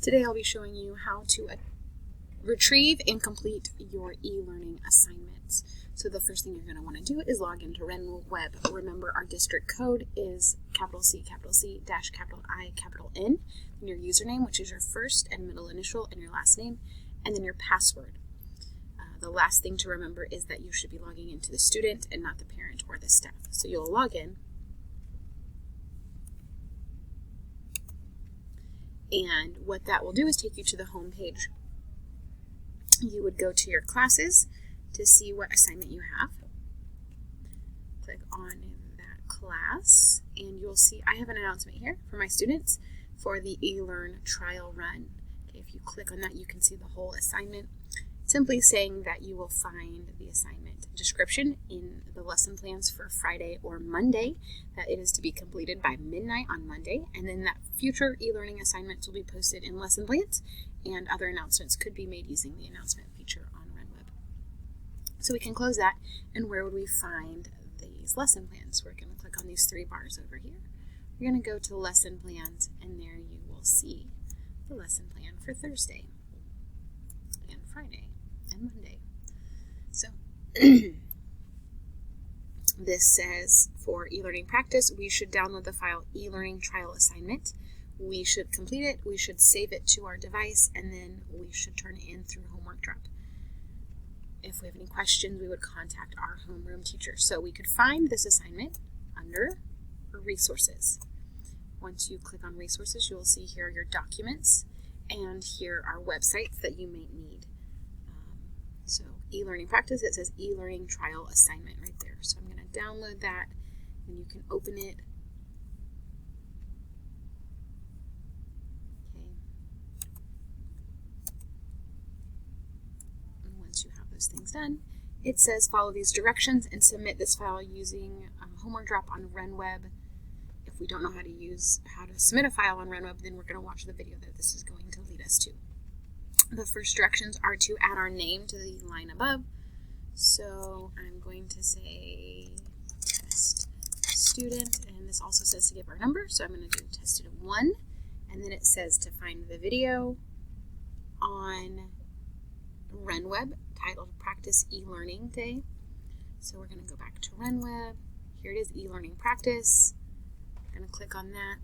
Today I'll be showing you how to retrieve and complete your e-learning assignments. So the first thing you're going to want to do is log into RenWeb. Remember, our district code is C, dash I, N, and your username, which is your first and middle initial and your last name, and then your password. The last thing to remember is that you should be logging into the student and not the parent or the staff. So you'll log in, and what that will do is take you to the home page. You would go to your classes to see what assignment you have. Click on that class, and you'll see I have an announcement here for my students for the eLearn trial run. Okay, if you click on that, you can see the whole assignment. Simply saying that you will find the assignment description in the lesson plans for Friday or Monday, that it is to be completed by midnight on Monday, and then that future e-learning assignments will be posted in lesson plans, and other announcements could be made using the announcement feature on RenWeb. So we can close that, and where would we find these lesson plans? We're going to click on these three bars over here. We're going to go to lesson plans, and there you will see the lesson plan for Thursday and Friday and Monday. So this says for e-learning practice, we should download the file e-learning trial assignment. We should complete it, we should save it to our device, and then we should turn it in through Homework Drop. If we have any questions, we would contact our homeroom teacher. So we could find this assignment under resources. Once you click on resources, you will see here your documents, and here are websites that you may need. So e-learning practice, it says e-learning trial assignment right there. So I'm going to download that, and you can open it. Okay. And once you have those things done, it says follow these directions and submit this file using Homework Drop on RenWeb. If we don't know how to submit a file on RenWeb, then we're going to watch the video that this is going to lead us to. The first directions are to add our name to the line above. So I'm going to say test student, and this also says to give our number. So I'm going to do test student 1, and then it says to find the video on RenWeb titled Practice e-learning day. So we're going to go back to RenWeb. Here it is, e-learning practice. I'm going to click on that.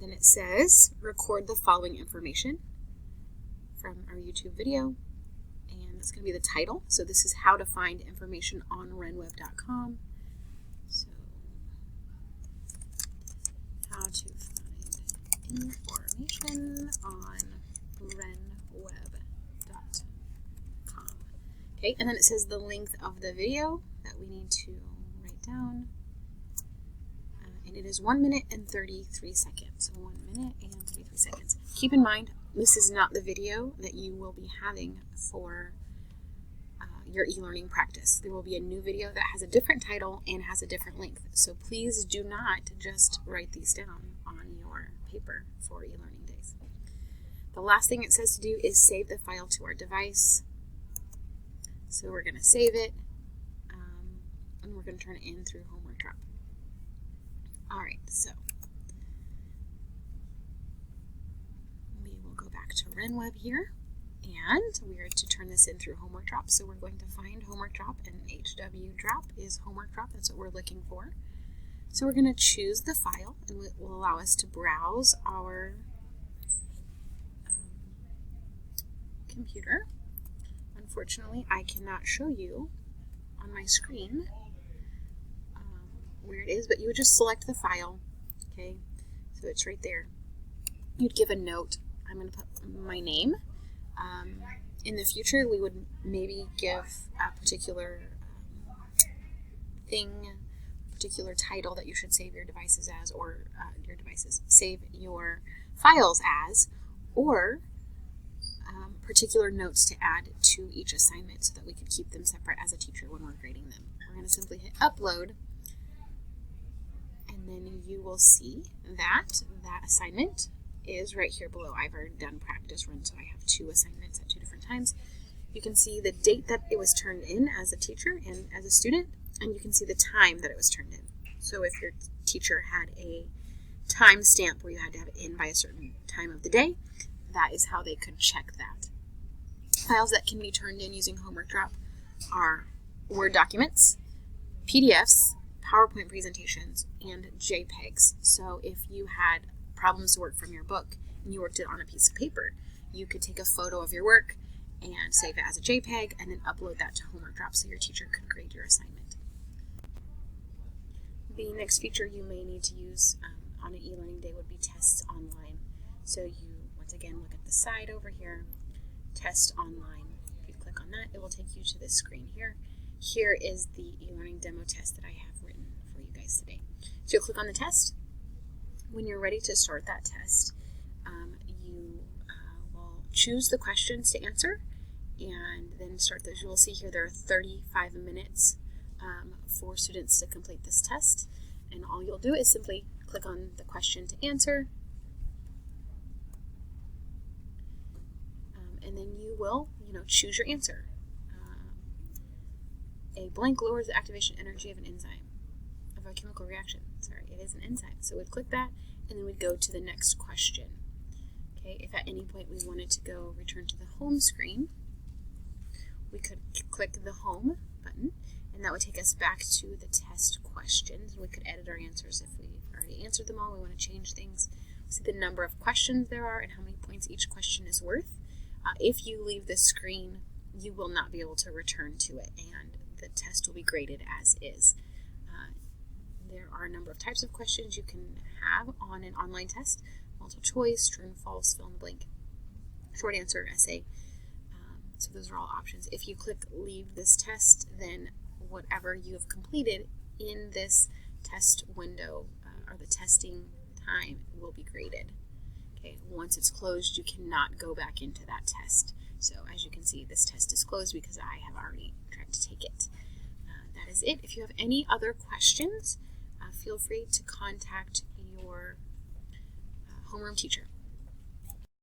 Then it says record the following information from our YouTube video, and it's going to be the title. So this is how to find information on renweb.com. So how to find information on renweb.com. Okay, and then it says the length of the video that we need to write down. And it is 1 minute and 33 seconds. So 1 minute and 33 seconds. Keep in mind, this is not the video that you will be having for your e-learning practice. There will be a new video that has a different title and has a different length. So please do not just write these down on your paper for e-learning days. The last thing it says to do is save the file to our device. So we're going to save it, and we're going to turn it in through Homework Drop. Alright, so we will go back to RenWeb here, and we are to turn this in through Homework Drop. So we're going to find Homework Drop, and HW Drop is Homework Drop. That's what we're looking for. So we're going to choose the file, and it will allow us to browse our computer. Unfortunately, I cannot show you on my screen where it is, but you would just select the file. Okay, so it's right there. You'd give a note. I'm going to put my name. In the future, we would maybe give a particular particular title that you should save your devices as, or save your files as, or particular notes to add to each assignment so that we could keep them separate as a teacher when we're grading them. We're going to simply hit upload, and then you will see that assignment is right here below. I've already done practice run, so I have 2 assignments at 2 different times. You can see the date that it was turned in as a teacher and as a student, and you can see the time that it was turned in. So if your teacher had a time stamp where you had to have it in by a certain time of the day, that is how they could check that. Files that can be turned in using Homework Drop are Word documents, PDFs, PowerPoint presentations, and JPEGs. So if you had problems to work from your book and you worked it on a piece of paper, you could take a photo of your work and save it as a JPEG and then upload that to Homework Drop so your teacher could grade your assignment. The next feature you may need to use on an e-learning day would be Tests Online. So you, once again, look at the side over here, Test Online. If you click on that, it will take you to this screen here. Here is the e-learning demo test that I have written for you guys today. So you'll click on the test. When you're ready to start that test, you will choose the questions to answer and then start those. You will see here there are 35 minutes for students to complete this test, and all you'll do is simply click on the question to answer, and then you will choose your answer. A blank lowers the activation energy of an enzyme, of a chemical reaction. Sorry, it is an enzyme. So we'd click that, and then we'd go to the next question. Okay, if at any point we wanted to go return to the home screen, we could click the home button, and that would take us back to the test questions. We could edit our answers if we already answered them all. We want to change things. See the number of questions there are and how many points each question is worth. If you leave the screen, you will not be able to return to it, and the test will be graded as is. There are a number of types of questions you can have on an online test: multiple choice, true and false, fill in the blank, short answer, essay. So those are all options. If you click leave this test, then whatever you have completed in this test window or the testing time will be graded. Okay, once it's closed, you cannot go back into that test. So as you can see, this test is closed because I have already tried to take it. That is it. If you have any other questions, feel free to contact your homeroom teacher.